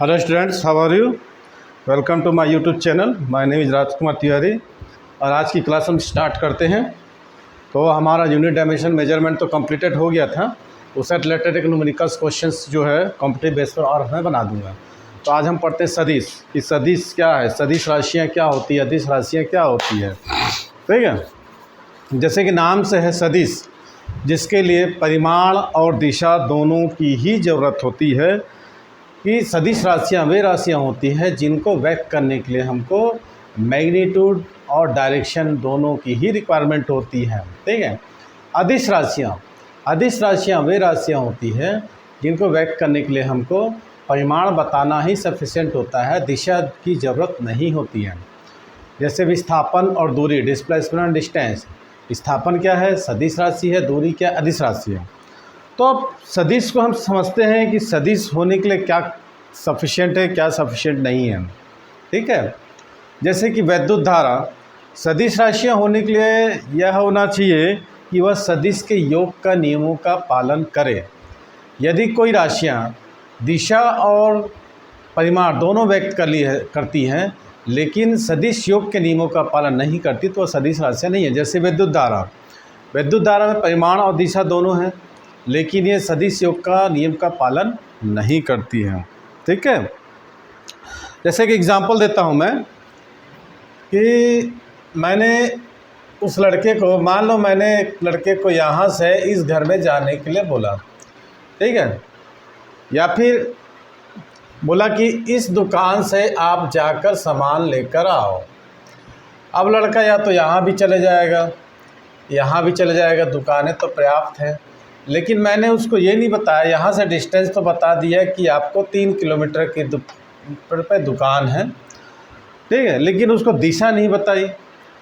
Hello students, how are you? Welcome to my YouTube channel. My name is Rajkumar Tiwari और आज की class हम start करते हैं। तो हमारा यूनिट डायमेंशन मेजरमेंट तो कंप्लीटेड हो गया था, उससे रिलेटेड एक न्यूमेरिकल्स क्वेश्चंस जो है कॉम्पिटिटिव बेस पर और मैं बना दूंगा। तो आज हम पढ़ते हैं सदिश कि सदिश क्या है, सदिश राशियाँ क्या होती है, अदिश राशियाँ क्या होती है। ठीक है, जैसे कि नाम से है सदिश, जिसके लिए परिमाण और दिशा दोनों की ही ज़रूरत होती है कि सदिश राशियाँ वे राशियाँ होती हैं जिनको व्यक्त करने के लिए हमको मैग्नीट्यूड और डायरेक्शन दोनों की ही रिक्वायरमेंट होती है। ठीक है, अदिश राशियाँ वे राशियाँ होती हैं जिनको व्यक्त करने के लिए हमको परिमाण बताना ही सफिशिएंट होता है, दिशा की ज़रूरत नहीं होती है। जैसे विस्थापन और दूरी, डिस्प्लेसमेंट एंड डिस्टेंस। विस्थापन क्या है? सदिश राशि है। दूरी क्या? अदिश राशि है। तो अब सदिश को हम समझते हैं कि सदिश होने के लिए क्या सफिशिएंट है, क्या सफिशिएंट नहीं है। ठीक है, जैसे कि वैद्युत धारा, सदिश राशियाँ होने के लिए यह होना चाहिए कि वह सदिश के योग का नियमों का पालन करे। यदि कोई राशियाँ दिशा और परिमाण दोनों व्यक्त करती हैं लेकिन सदिश योग के नियमों का पालन नहीं करती तो वह सदिश राशियाँ नहीं है। जैसे विद्युत धारा में परिमाण और दिशा दोनों हैं लेकिन ये सदिश योग का नियम का पालन नहीं करती है। ठीक है, जैसे कि एग्जांपल देता हूँ मैं कि मैंने उस लड़के को, मान लो मैंने एक लड़के को यहाँ से इस घर में जाने के लिए बोला, ठीक है, या फिर बोला कि इस दुकान से आप जाकर सामान लेकर आओ। अब लड़का या तो यहाँ भी चले जाएगा, यहाँ भी चले जाएगा, दुकानें तो पर्याप्त हैं, लेकिन मैंने उसको ये नहीं बताया, यहाँ से डिस्टेंस तो बता दिया कि आपको 3 किलोमीटर की पे दुकान है। ठीक है, लेकिन उसको दिशा नहीं बताई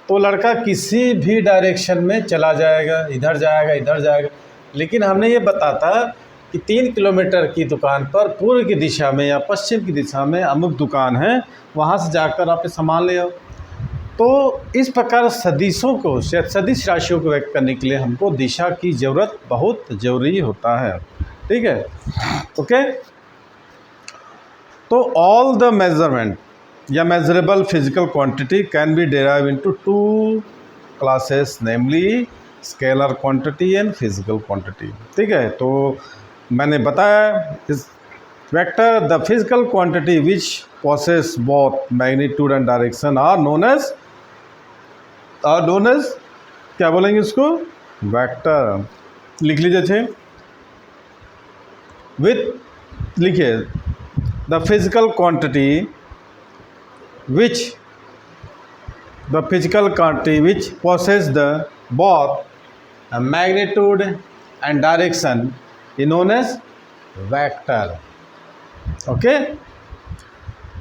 तो लड़का किसी भी डायरेक्शन में चला जाएगा, इधर जाएगा इधर जाएगा। लेकिन हमने ये बताता कि 3 किलोमीटर की दुकान पर पूर्व की दिशा में या पश्चिम की दिशा में अमुक दुकान है, वहाँ से जाकर आप सामान ले आओ। तो इस प्रकार सदिशों को, सदिश राशियों को व्यक्त करने के लिए हमको दिशा की ज़रूरत बहुत ज़रूरी होता है। ठीक है, ओके। तो ऑल द मेजरमेंट या measurable physical quantity can be derive into 2 classes, namely scalar quantity and physical quantity. ठीक है, तो मैंने बताया इस vector the physical quantity which possess both magnitude and direction are known as क्या बोलेंगे इसको? वेक्टर। लिख लीजिए थे विथ, लिखिए the physical quantity which possess the both magnitude and direction is known as vector. Okay,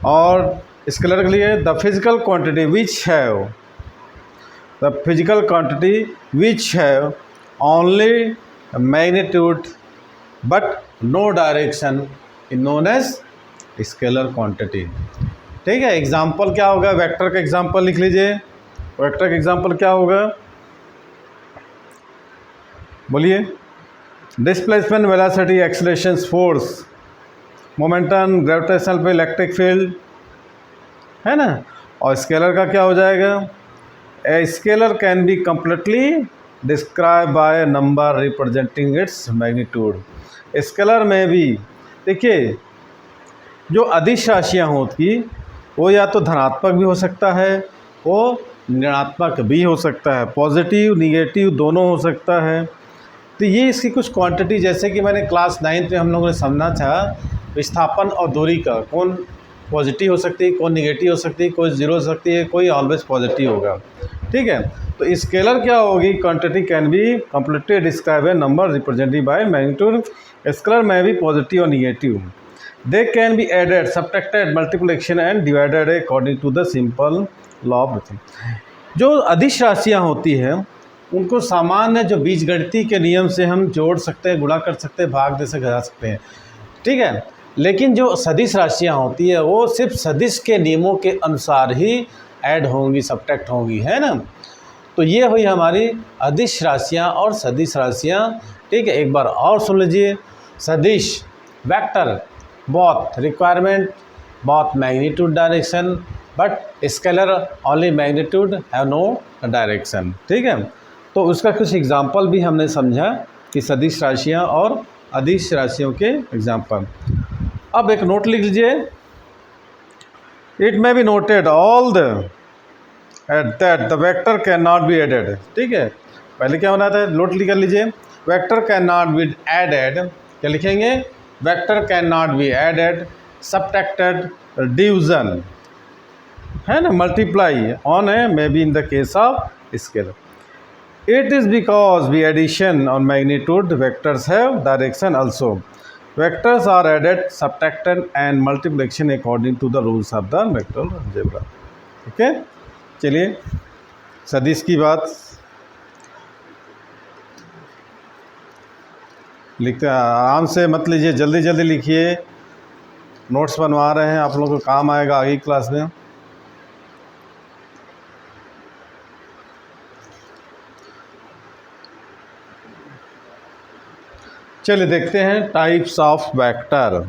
और स्केलर के लिए the physical quantity which have only magnitude but no direction is known as scalar quantity। ठीक है, example क्या होगा? Vector का example लिख लीजिए। वेक्टर का एग्जाम्पल क्या होगा? बोलिए। Displacement, velocity, acceleration, force, momentum, gravitational पे इलेक्ट्रिक फील्ड, है ना। और स्केलर का क्या हो जाएगा? A scalar can be completely describe by number representing its magnitude. Scalar में भी देखिए, जो अदिश राशियाँ होती वो या तो धनात्मक भी हो सकता है, वो ऋणात्मक भी हो सकता है, पॉजिटिव निगेटिव दोनों हो सकता है। तो ये इसकी कुछ क्वांटिटी, जैसे कि मैंने क्लास 9 में हम लोगों ने समझा था विस्थापन और दूरी का, कौन पॉजिटिव हो सकती है, कौन निगेटिव हो सकती है, कोई जीरो हो सकती है, कोई ऑलवेज पॉजिटिव होगा। ठीक है, तो स्केलर क्या होगी? Quantity can be completely describe a number represented by magnitude. Scalar में भी पॉजिटिव और negative, they can be added, subtracted, multiplication and divided according to the simple law of arithmetic. जो अदिश राशियाँ होती हैं उनको सामान्य जो बीजगणितीय के नियम से हम जोड़ सकते हैं, गुणा कर सकते हैं, भाग दे से घटा सकते हैं। ठीक है, लेकिन जो सदिश राशियाँ होती है वो सिर्फ सदिश के नियमों के अनुसार ही ऐड होंगी, सब्ट्रैक्ट होंगी, है ना। तो ये हुई हमारी अदिश राशियाँ और सदिश राशियाँ। ठीक है, एक बार और सुन लीजिए। सदिश vector both requirement, both magnitude direction, but scalar only magnitude have no direction। ठीक है, तो उसका कुछ एग्जाम्पल भी हमने समझा कि सदिश राशियाँ और अदिश राशियों के एग्जाम्पल। अब एक नोट लिख लीजिए, it may be noted all the that the vector can not be added. ठीक है, पहले क्या होना था, नोट लिख लीजिए, vector can not be added, क्या लिखेंगे, vector can not be added, subtracted, division, है ना, मल्टीप्लाई ऑन है, may be in the case of scalar. It is because the addition on magnitude vectors have direction also. Vectors are added, subtracted and multiplication according to the rules of the vector algebra. Okay? चलिए सदिश की बात लिखते हैं, आराम से मत लीजिए, जल्दी जल्दी लिखिए, नोट्स बनवा रहे हैं, आप लोगों को काम आएगा आगे क्लास में। चलिए देखते हैं टाइप्स ऑफ वेक्टर।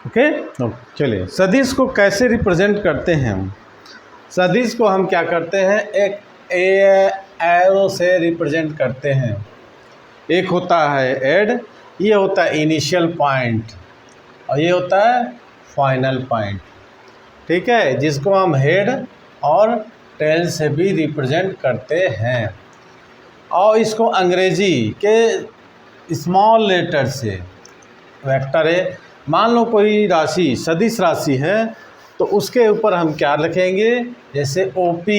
ओके, चलिए सदिश को कैसे रिप्रेजेंट करते हैं हम। सदिश को हम क्या करते हैं, एक एरो से रिप्रेजेंट करते हैं। एक होता है एड, ये होता है इनिशियल पॉइंट, और ये होता है फाइनल पॉइंट। ठीक है, जिसको हम हेड और टेल से भी रिप्रेजेंट करते हैं, और इसको अंग्रेजी के स्मॉल लेटर से वेक्टर है। मान लो कोई राशि सदिश राशि है तो उसके ऊपर हम क्या लिखेंगे, जैसे OP,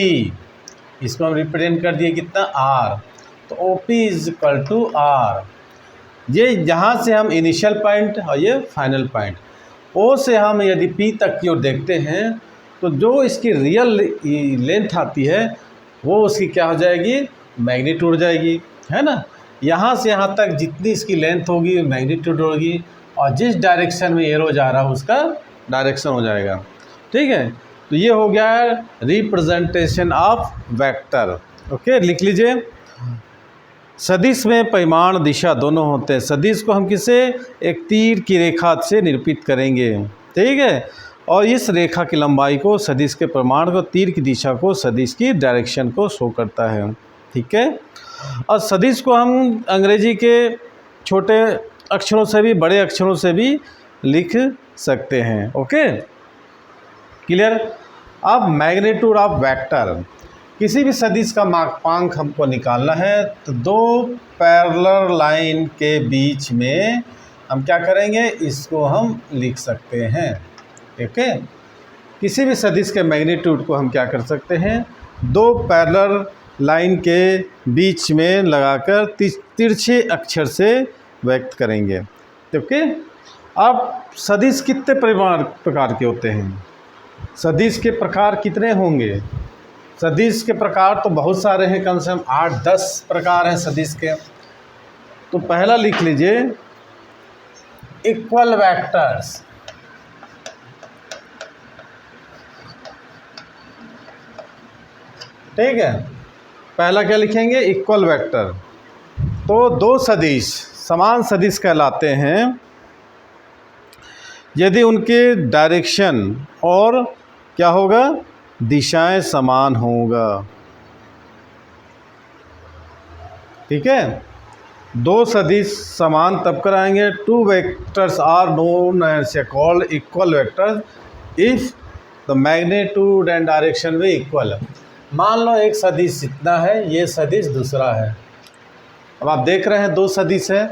इसको हम रिप्रेजेंट कर दिए कितना, R, तो OP is equal to R। ये यहाँ से हम इनिशियल पॉइंट और ये फाइनल पॉइंट, O से हम यदि P तक की ओर देखते हैं तो जो इसकी रियल लेंथ आती है वो उसकी क्या हो जाएगी, मैग्नीट्यूड हो जाएगी, है ना। यहाँ से यहाँ तक जितनी इसकी लेंथ होगी मैग्नीट्यूड होगी, और जिस डायरेक्शन में एरो जा रहा है उसका डायरेक्शन हो जाएगा। ठीक है, तो ये हो गया है रिप्रेजेंटेशन ऑफ वेक्टर। ओके, लिख लीजिए, सदिश में परिमाण दिशा दोनों होते हैं। सदिश को हम किसे, एक तीर की रेखा से निरूपित करेंगे। ठीक है, और इस रेखा की लंबाई को, सदिश के परिमाण को, तीर की दिशा को, सदिश की डायरेक्शन को शो करता है। ठीक है, और सदिश को हम अंग्रेजी के छोटे अक्षरों से भी, बड़े अक्षरों से भी लिख सकते हैं। Okay, clear. अब मैग्नीट्यूड ऑफ वेक्टर, किसी भी सदिश का मापांक हमको निकालना है तो दो पैरेलल लाइन के बीच में हम क्या करेंगे, इसको हम लिख सकते हैं। ओके, किसी भी सदिश के मैग्नीट्यूड को हम क्या कर सकते हैं, दो पैरेलल लाइन के बीच में लगाकर तिरछे अक्षर से व्यक्त करेंगे। ओके, अब सदिश कितने प्रकार के होते हैं, सदिश के प्रकार कितने होंगे। सदिश के प्रकार तो बहुत सारे हैं, कम से कम 8-10 प्रकार हैं सदिश के। तो पहला लिख लीजिए, इक्वल वेक्टर्स। ठीक है, पहला क्या लिखेंगे, इक्वल वेक्टर। तो दो सदिश समान सदिश कहलाते हैं यदि उनके डायरेक्शन और क्या होगा, दिशाएं समान होगा। ठीक है, दो सदिश समान तब कराएंगे, two vectors are known as called equal vectors if the magnitude and direction भी इक्वल। मान लो एक सदिश इतना है, ये सदिश दूसरा है। अब आप देख रहे हैं दो सदिश है,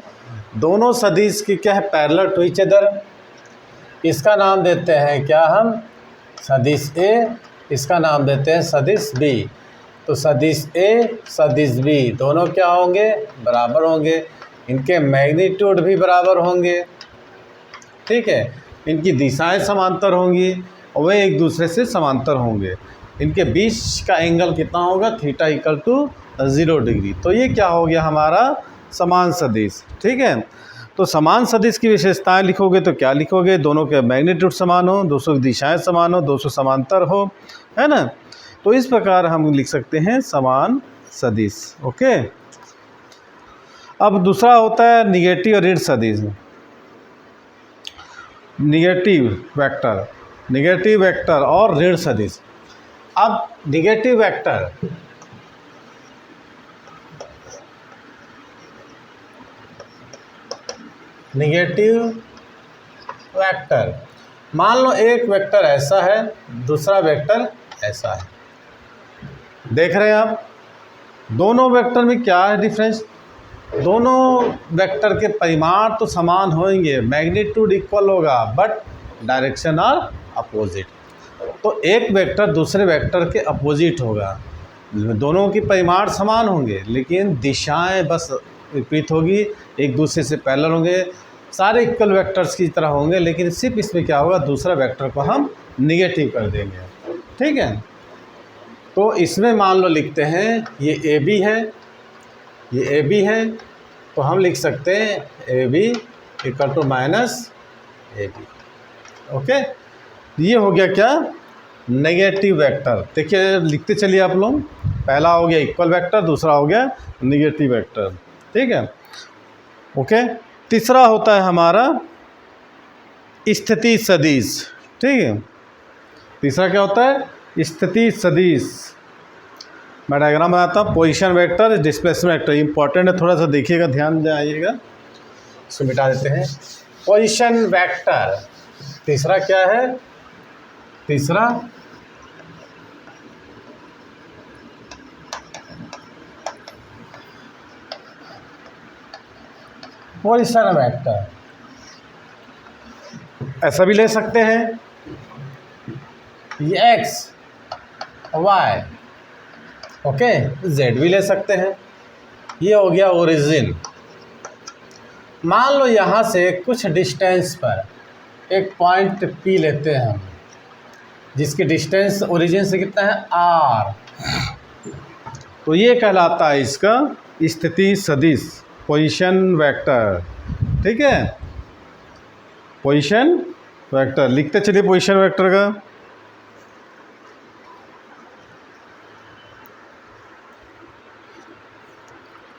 दोनों सदिश की क्या है, पैरेलल टू ईच अदर। इसका नाम देते हैं क्या हम, सदिश ए, इसका नाम देते हैं सदिश बी। तो सदिश ए सदिश बी दोनों क्या होंगे, बराबर होंगे, इनके मैग्नीट्यूड भी बराबर होंगे। ठीक है, इनकी दिशाएं समांतर होंगी और वे एक दूसरे से समांतर होंगे। इनके बीच का एंगल कितना होगा, थीटा इक्वल टू 0 डिग्री। तो ये क्या हो गया हमारा समान सदिश। ठीक है, तो समान सदिश की विशेषताएं लिखोगे तो क्या लिखोगे, दोनों के मैग्नीट्यूड समान हो, दोनों की दिशाएं समान हो, दोनों समांतर हो, है ना। तो इस प्रकार हम लिख सकते हैं समान सदिश। ओके, अब दूसरा होता है निगेटिव और ऋण सदिश। निगेटिव वेक्टर और ऋण सदिश। अब निगेटिव वेक्टर, मान लो एक वेक्टर ऐसा है, दूसरा वेक्टर ऐसा है। देख रहे हैं आप, दोनों वेक्टर में क्या है डिफरेंस, दोनों वेक्टर के परिमाण तो समान होंगे, मैग्नीट्यूड इक्वल होगा, बट डायरेक्शन आर अपोजिट। तो एक वेक्टर दूसरे वेक्टर के अपोजिट होगा, दोनों की परिमाण समान होंगे लेकिन दिशाएं बस विपरीत होगी, एक दूसरे से पैरेलल होंगे, सारे इक्वल वेक्टर्स की तरह होंगे, लेकिन सिर्फ इसमें क्या होगा, दूसरा वेक्टर को हम निगेटिव कर देंगे। ठीक है, तो इसमें मान लो लिखते हैं ये ए बी है, ये ए बी है, तो हम लिख सकते हैं A B equal to minus A B. Okay, ये हो गया क्या, नेगेटिव वेक्टर। देखिए लिखते चलिए आप लोग, पहला हो गया इक्वल वेक्टर, दूसरा हो गया नेगेटिव वेक्टर। ठीक है, ओके। तीसरा होता है हमारा स्थिति सदिश। ठीक है, तीसरा क्या होता है, स्थिति सदिश। मैं डायग्राम बनाता हूँ, position vector, displacement vector, important है, थोड़ा सा देखिएगा, ध्यान जाइएगा। इसको मिटा देते हैं। पोजीशन वेक्टर, तीसरा क्या है, तीसरा पोजीशन वेक्टर, ऐसा भी ले सकते हैं, ये एक्स वाई, ओके, जेड भी ले सकते हैं। ये हो गया ओरिजिन। मान लो यहाँ से कुछ डिस्टेंस पर एक पॉइंट पी लेते हैं हम, जिसकी डिस्टेंस ओरिजिन से कितना है, आर। तो ये कहलाता है इसका स्थिति सदिश, पोजीशन वेक्टर। ठीक है, पोजीशन वेक्टर लिखते चलिए, पोजीशन वेक्टर का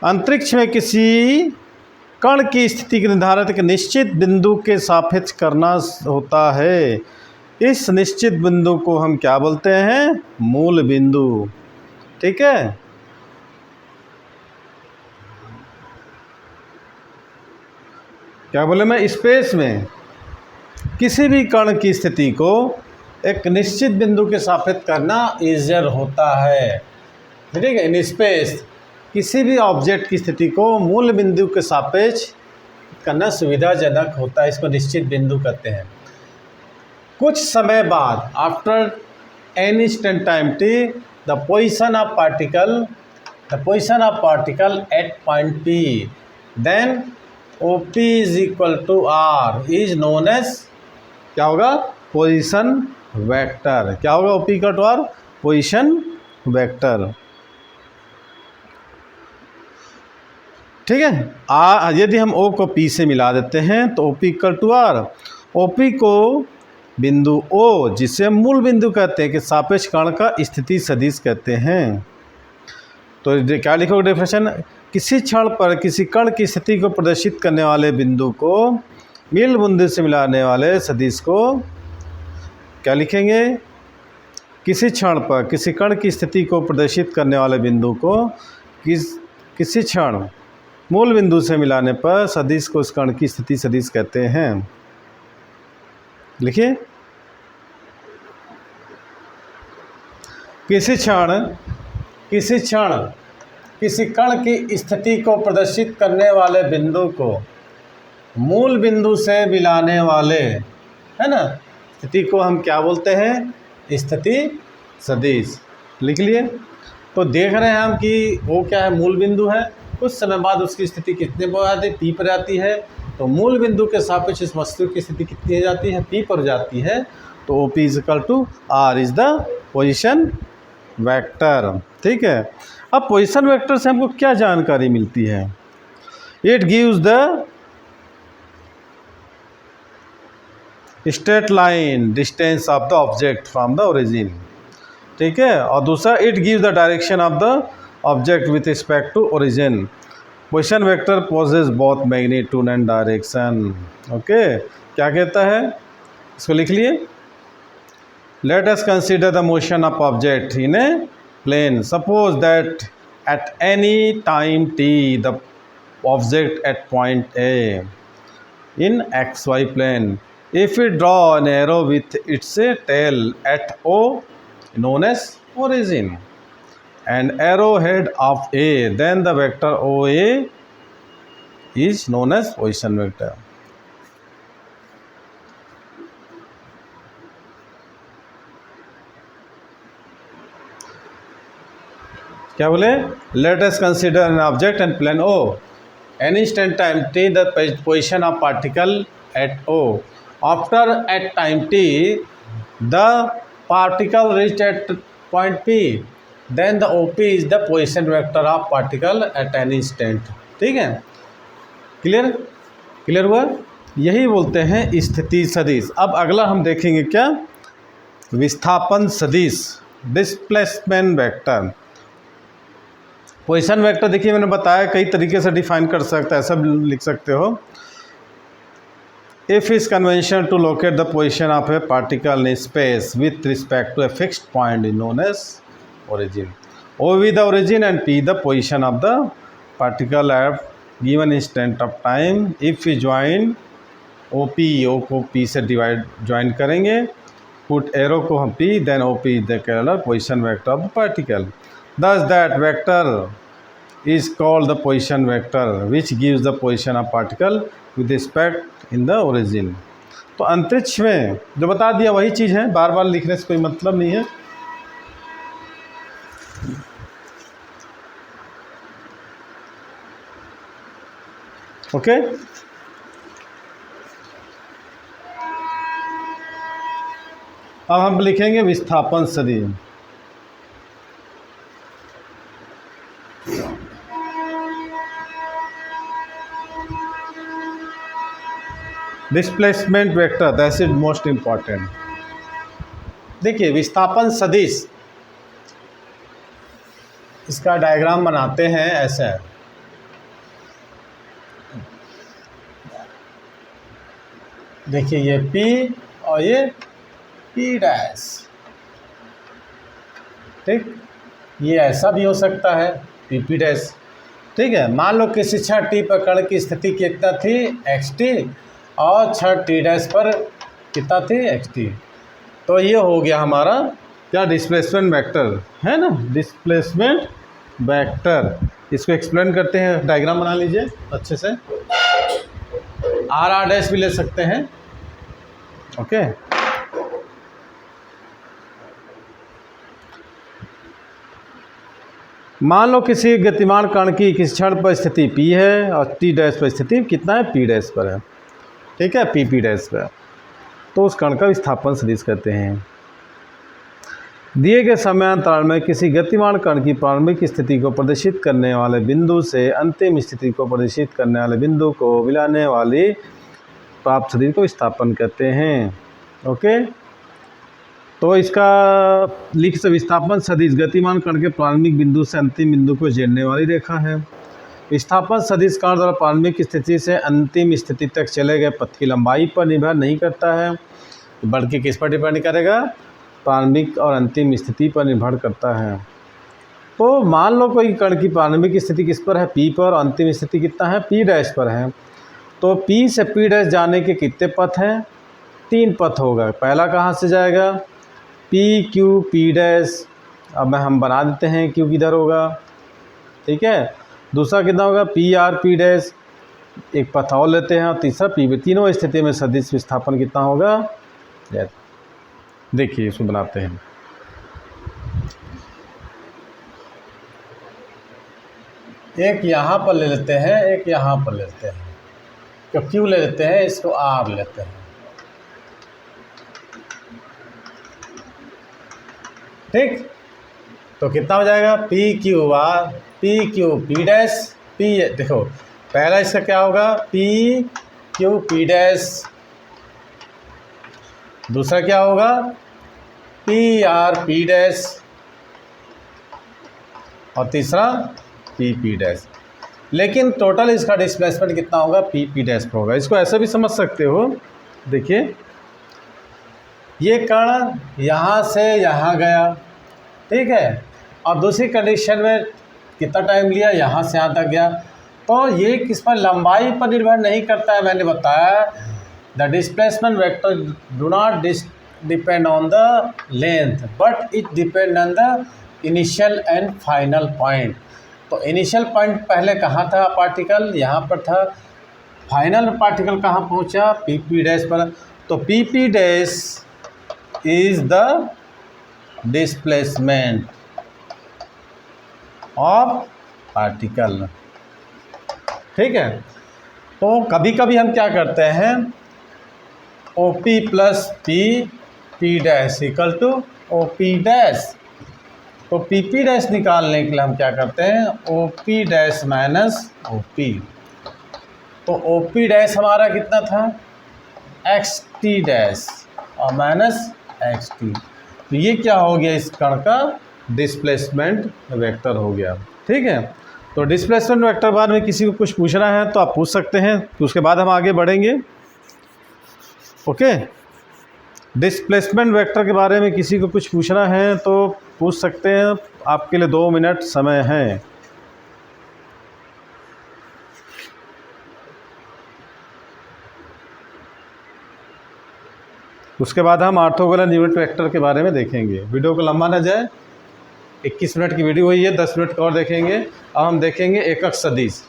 अंतरिक्ष में किसी कण की स्थिति के निर्धारित एक निश्चित बिंदु के सापेक्ष करना होता है। इस निश्चित बिंदु को हम क्या बोलते हैं, मूल बिंदु। ठीक है, क्या बोले, मैं स्पेस में किसी भी कण की स्थिति को एक निश्चित बिंदु के सापेक्ष करना ईजियर होता है। ठीक है, इन स्पेस किसी भी ऑब्जेक्ट की स्थिति को मूल बिंदु के सापेक्ष करना सुविधाजनक होता है, इसको निश्चित बिंदु कहते हैं। कुछ समय बाद, after an instant time T, the position of particle at point P, then OP is equal to R is known as, क्या होगा, पोजीशन वेक्टर। क्या होगा, OP equal to R, position vector. ठीक है, यदि हम O को P से मिला देते हैं तो OP equal to R, OP को बिंदु O, जिसे हम मूल बिंदु कहते हैं, कि सापेक्ष कण का स्थिति सदिश कहते हैं। तो क्या लिखोगे डेफिनेशन, किसी क्षण पर किसी कण की स्थिति को प्रदर्शित करने वाले बिंदु को मूल बिंदु से मिलाने वाले सदिश को क्या लिखेंगे, किसी क्षण पर किसी कण की स्थिति को प्रदर्शित करने वाले बिंदु को किसी क्षण मूल बिंदु से मिलाने पर सदिश को उस कण की स्थिति सदिश कहते हैं। लिखिए, किसी क्षण किसी कण की स्थिति को प्रदर्शित करने वाले बिंदु को मूल बिंदु से मिलाने वाले, है ना, स्थिति को हम क्या बोलते हैं, स्थिति सदिश। लिख लिए। तो देख रहे हैं हम कि वो क्या है, मूल बिंदु है, कुछ समय बाद उसकी स्थिति कितने पर आती है, पी पर आती है। तो मूल बिंदु के सापेक्ष इस वस्तु की स्थिति कितनी हो जाती है, पी पर जाती है। तो OP is equal to R is the position vector. ठीक है, अब पोजीशन वेक्टर से हमको क्या जानकारी मिलती है? It gives the straight line distance of the object from the origin. ठीक है, और दूसरा it gives the direction of the object with respect to origin. Position vector possess both magnitude and direction. Okay, क्या कहता है, इसको लिख लिए। Let us consider the motion of object in a plane. Suppose that at any time T the object at point A in xy plane. If we draw an arrow with its tail at O, known as origin, and arrowhead of A, then the vector OA is known as position vector. क्या बोले? Let us consider an object and plane O. Any instant time t the position of particle at O. After at time t the particle reached at point P, then the OP is the position vector of particle at any instant. ठीक है, clear? Clear हुआ? यही बोलते हैं स्थिति सदिश। अब अगला हम देखेंगे क्या? विस्थापन सदिश, डिस्प्लेसमेंट वेक्टर। पोजीशन वेक्टर देखिए मैंने बताया कई तरीके से डिफाइन कर सकते हैं, ऐसा लिख सकते हो। If is convention to locate the position of a particle in space with respect to a fixed point is known as origin. O we the origin and P the position of the particle at given instant of time. If you join O P, O को P से join करेंगे, put arrow को हम P, then O P the called position vector of the particle. Thus that vector is called the position vector which gives the position of particle with respect in the origin. तो अंतरिक्ष में जो बता दिया वही चीज़ है, बार बार लिखने से कोई मतलब नहीं है। ओके, अब हम लिखेंगे विस्थापन सदिश। Displacement vector, that is most important. देखिए विस्थापन सदिश, इसका डायग्राम बनाते हैं ऐसे। देखिए ये P और ये P डैश। ठीक, ये ऐसा भी हो सकता है PP डैश। ठीक है, मान लो किसी क्षण T पर कण की स्थिति कितना थी xt और क्षण T डैश पर कितना थी xt। तो ये हो गया हमारा क्या, डिस्प्लेसमेंट वेक्टर है ना, डिस्प्लेसमेंट वेक्टर। इसको एक्सप्लेन करते हैं, डायग्राम बना लीजिए अच्छे से। R डैश भी ले सकते हैं। ओके, मान लो किसी गतिमान कण की किसी क्षण पर स्थिति P है और T डैश पर स्थिति कितना है, P डैश पर है। ठीक है, PP डैश पर, तो उस कण का विस्थापन सदिश कहते हैं। दिए गए समयांतराल में किसी गतिमान कण की प्रारंभिक स्थिति को प्रदर्शित करने वाले बिंदु से अंतिम स्थिति को प्रदर्शित करने वाले बिंदु को मिलाने वाली प्राप्त सदिश को विस्थापन कहते हैं। ओके, तो इसका लिख से विस्थापन सदिश गतिमान कण के प्रारंभिक बिंदु से अंतिम बिंदु को जोड़ने वाली रेखा है। विस्थापन सदिश कण द्वारा प्रारंभिक स्थिति से अंतिम स्थिति तक चले गए पथ की लंबाई पर निर्भर नहीं करता है, बल्कि किस पर डिपेंड करेगा, प्रारंभिक और अंतिम स्थिति पर निर्भर करता है। तो मान लो कोई कण की प्रारंभिक स्थिति किस पर है, P पर, और अंतिम स्थिति कितना है, P डैश पर है। तो P से P डैश जाने के कितने पथ हैं, 3 पथ होगा। पहला कहाँ से जाएगा, PQ P डैश। अब हम बना देते हैं Q किधर होगा। ठीक है, दूसरा कितना होगा, PR P डैश। एक पथ और लेते हैं, और तीसरा P। तीनों स्थिति में सदिश विस्थापन कितना होगा, देखिए इसको बनाते हैं। एक यहाँ पर ले लेते हैं, एक यहाँ पर लेते हैं। तो Q ले लेते हैं, इसको R लेते हैं। ठीक, तो कितना हो जाएगा P Q R P Q P dash P, देखो पहला इसका क्या होगा पी क्यू पी डैश, दूसरा क्या होगा पी आर पी डैश, और तीसरा पी पी डैश। लेकिन टोटल इसका डिस्प्लेसमेंट कितना होगा पी पी डैश पर होगा। इसको ऐसा भी समझ सकते हो, देखिए ये कण यहाँ से यहाँ गया, ठीक है, और दूसरी कंडीशन में कितना टाइम लिया, यहाँ से यहाँ तक गया। तो ये किस पर, लंबाई पर निर्भर नहीं करता है। मैंने बताया the displacement vector do not depend on the length but it depend on the initial and final point. तो इनिशियल पॉइंट पहले कहाँ था, पार्टिकल यहाँ पर था, फाइनल पार्टिकल कहाँ पहुँचा, पी पी डैश पर। तो P P dash is the displacement of particle, ठीक है। तो कभी कभी हम क्या करते हैं, O P plus P P dash equal to O P dash. तो पी पी डैश निकालने के लिए हम क्या करते हैं, O P dash minus O P. तो ओ पी डैश हमारा कितना था एक्स टी डैश और माइनस एक्स टी। तो ये क्या हो गया, इस कण का डिस्प्लेसमेंट वेक्टर हो गया, ठीक है। तो डिस्प्लेसमेंट वेक्टर बाद में किसी को कुछ पूछना है तो आप पूछ सकते हैं, तो उसके बाद हम आगे बढ़ेंगे। ओके, डिस्प्लेसमेंट वेक्टर के बारे में किसी को कुछ पूछना है तो पूछ सकते हैं, आपके लिए 2 मिनट समय है। उसके बाद हम ऑर्थोगोनल यूनिट वेक्टर के बारे में देखेंगे। वीडियो को लंबा ना जाए, 21 मिनट की वीडियो हुई है, 10 मिनट का और देखेंगे। अब हम देखेंगे एकक सदिश।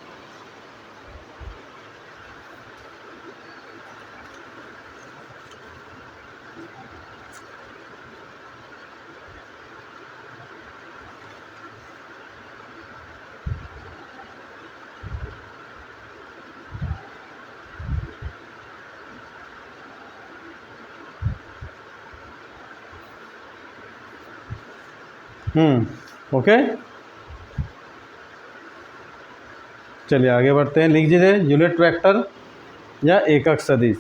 ओके, चलिए आगे बढ़ते हैं। लिख दीजिए यूनिट वेक्टर या एकक सदिश।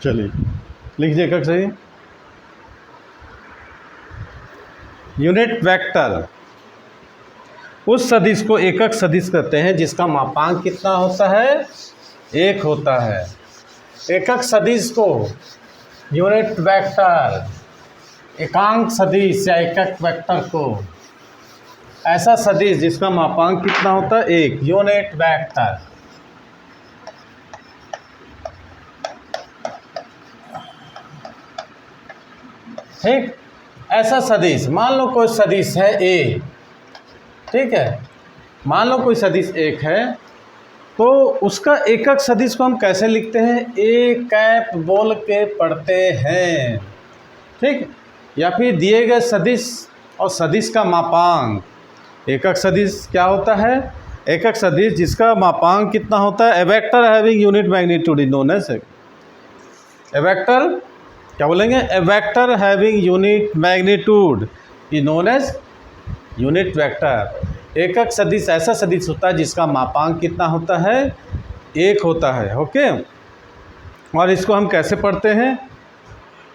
चलिए लिख दीजिए एकक सदिश। यूनिट वेक्टर उस सदिश को एकक सदिश कहते हैं जिसका मापांक कितना होता है, 1 होता है। एकक सदिश को यूनिट वेक्टर, एकांक सदिश या एकक वेक्टर को ऐसा सदिश जिसका मापांक कितना होता है, 1, यूनिट वेक्टर। ठीक, ऐसा सदिश, मान लो कोई सदिश है ए, ठीक है, मान लो कोई सदिश 1 है, तो उसका एकक सदिश को हम कैसे लिखते हैं, ए कैप बोल के पढ़ते हैं, ठीक। या फिर दिए गए सदिश और सदिश का मापांक। एकक सदिश क्या होता है, एकक सदिश जिसका मापांक कितना होता है, a vector having unit magnitude is known as, a vector क्या बोलेंगे, a vector having unit magnitude is known as unit vector. एकक सदिश ऐसा सदिश होता है जिसका मापांक कितना होता है, 1 होता है। ओके, और इसको हम कैसे पढ़ते हैं,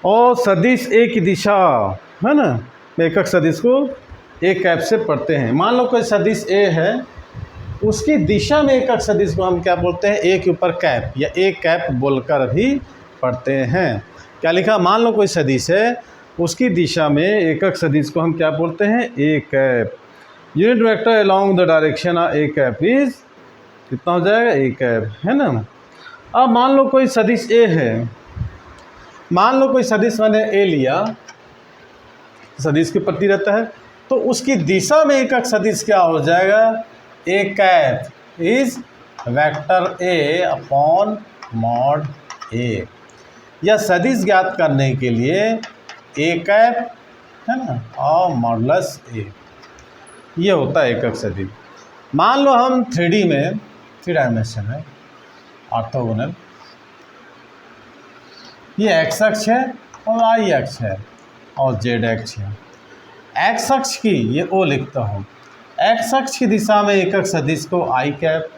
और सदिश ए की दिशा है ना, एकक सदिश को एक कैप से पढ़ते हैं। मान लो कोई सदिश ए है, उसकी दिशा में एकक सदिश को हम क्या बोलते हैं, ए के ऊपर कैप या एक कैप बोलकर भी पढ़ते हैं। क्या लिखा, मान लो कोई सदिश है, उसकी दिशा में एकक सदिश को हम क्या बोलते हैं, A cap. Unit vector along the direction of A cap is कितना हो जाएगा, ए कैप, है ना। अब मान लो कोई सदिश ए है, मान लो कोई सदिश मैंने ए लिया, सदिश के प्रति रहता है, तो उसकी दिशा में एकक सदिश क्या हो जाएगा, A cap is vector A upon mod A. या सदिश ज्ञात करने के लिए ए कैप है ना और मॉडुलस ए, ये होता है एकक सदिश। मान लो हम 3D में 3 डायमेंशन है ऑर्थोगोनल, ये x अक्ष है और y अक्ष है और z अक्ष है। x अक्ष की ये O लिखता हूँ, x अक्ष की दिशा में एकक सदिश को i कैप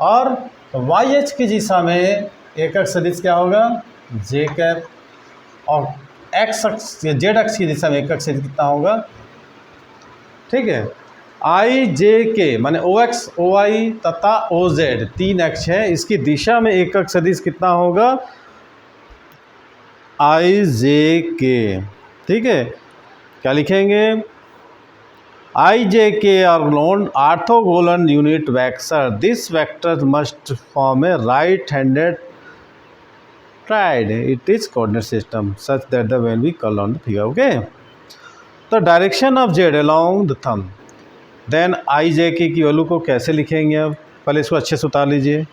और y अक्ष की दिशा में एकक सदिश क्या होगा j कैप और x अक्ष z अक्ष की दिशा में एकक सदिश कितना होगा, ठीक है। आई जे के माने ओ एक्स ओ आई तथा ओ जेड 3 अक्ष है, इसकी दिशा में एकक सदिश कितना होगा आई जे के, ठीक है। क्या लिखेंगे I J K are known orthogonal unit vector, this vector must form a right handed triad, it is coordinate system such that the when we call on the figure, okay. तो direction of Z along the thumb, then I J K की value को कैसे लिखेंगे, अब पहले इसको अच्छे से उतार लीजिए।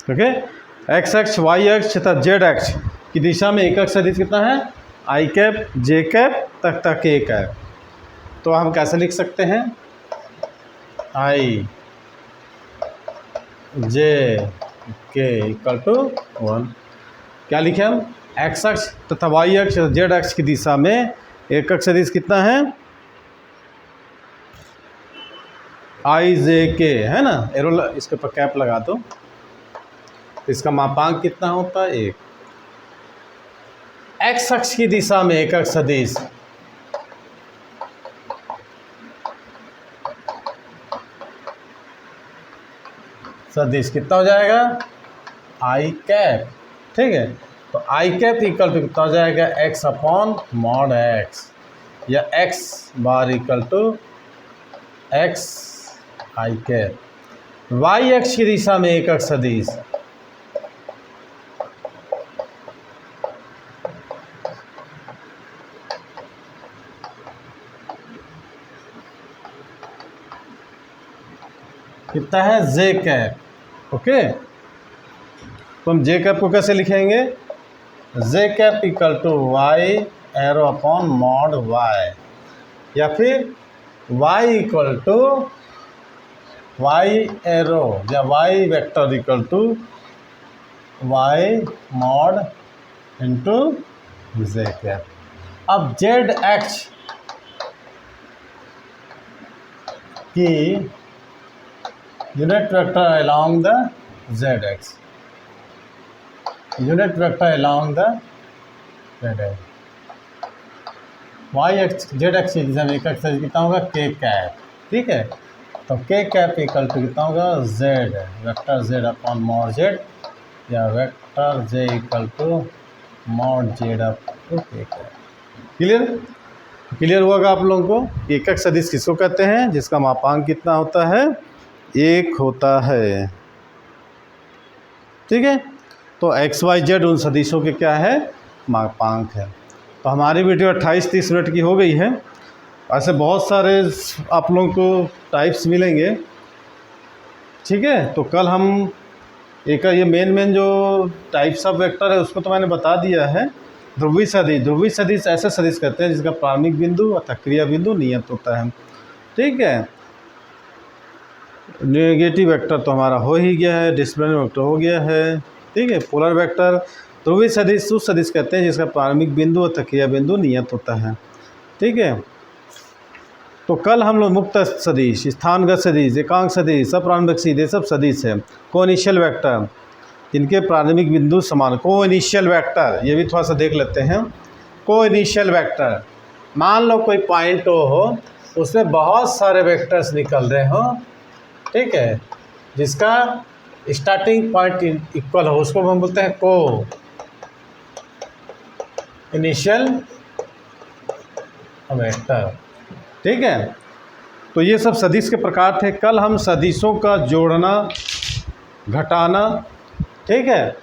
ओके, एक्स अक्ष वाई अक्ष तथा जेड अक्ष की दिशा में एकक सदिश कितना है आई कैप जे कैप तथा के कैप। तो हम कैसे लिख सकते हैं आई जे के इक्वल टू 1। क्या लिखे हम एक्स अक्ष तथा वाई अक्ष और जेड अक्ष की दिशा में एकक सदिश कितना है आई जे के, है ना। एरो इसके ऊपर कैप लगा दो। इसका मापांक कितना होता है 1। एक्स अक्ष की दिशा में एकक सदिश कितना हो जाएगा आई कैप, ठीक है। तो आई कैप इक्वल टू कितना हो जाएगा एक्स अपॉन मॉड एक्स, या X bar equal to X I cap. Y अक्ष की दिशा में एकक सदिश कितना है जे कैप, ओके। तो हम जे कैप को कैसे लिखेंगे J cap equal to Y arrow upon mod Y, या फिर Y equal to Y arrow या Y vector equal to Y mod into J cap. अब जेड एक्स की unit vector along the Z X, unit vector along the Z X, Y X Z X की दिशा में एकक सदिश कितना होगा के कैप, ठीक है। तो के कैप इक्वल टू कितना होगा Z vector Z upon mod Z, या vector J equal to mod Z up to K cap. Clear, clear हुआ आप लोगों को। एकक सदिश किसको कहते हैं जिसका मापांक कितना होता है 1 होता है, ठीक है। तो एक्स वाई जेड उन सदिशों के क्या है मापांक है। तो हमारी वीडियो 28-30 मिनट की हो गई है। ऐसे बहुत सारे आप लोगों को टाइप्स मिलेंगे, ठीक है। तो कल हम एक ये मेन जो टाइप्स ऑफ वेक्टर है उसको तो मैंने बता दिया है। ध्रुवीय सदिश, ध्रुवीय सदिश ऐसे सदिश कहते हैं जिसका प्रारंभिक बिंदु अथवा क्रिया बिंदु नियत होता है, ठीक है। नेगेटिव वेक्टर तो हमारा हो ही गया है, डिस्प्लेसमेंट वेक्टर हो गया है, ठीक है। पोलर वेक्टर ध्रुवीय सदिश उस सदिश कहते हैं जिसका प्रारंभिक बिंदु और क्रिया बिंदु नियत होता है, ठीक है। तो कल हम लोग मुक्त सदिश, स्थानगत सदिश, एकांक सदिश, अप्रारंभिक सदिश, ये सब सदिश है। को इनिशियल वेक्टर जिनके प्रारंभिक बिंदु समान, को इनिशियल वेक्टर ये भी थोड़ा सा देख लेते हैं। को इनिशियल वेक्टर, मान लो कोई पॉइंट हो उसमें बहुत सारे वेक्टर्स निकल रहे हों, ठीक है, जिसका स्टार्टिंग पॉइंट इक्वल हो उसको हम बोलते हैं को इनिशियल वेक्टर, ठीक है। तो ये सब सदिश के प्रकार थे। कल हम सदिशों का जोड़ना घटाना, ठीक है,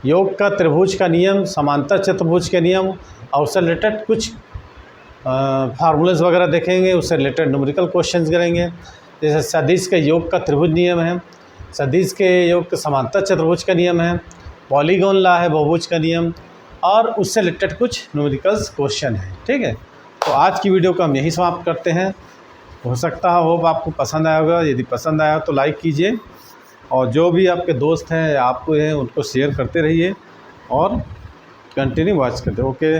योग का त्रिभुज का नियम, समांतर चतुर्भुज के नियम और उससे रिलेटेड कुछ फार्मूलाज वगैरह देखेंगे, उससे रिलेटेड न्यूमेरिकल क्वेश्चंस करेंगे। जैसे सदिश के योग का त्रिभुज नियम है, सदिश के योग का समांतर चतुर्भुज का नियम है, पॉलीगॉन लॉ है बहुभुज का नियम, और उससे रिलेटेड कुछ न्यूमेरिकल्स क्वेश्चन है। ठीक है, तो आज की वीडियो को हम यहीं समाप्त करते हैं। हो सकता है होप आपको पसंद आया होगा। यदि पसंद आया तो लाइक कीजिए, और जो भी आपके दोस्त हैं आपको हैं उनको शेयर करते रहिए और कंटिन्यू वॉच करते। ओके।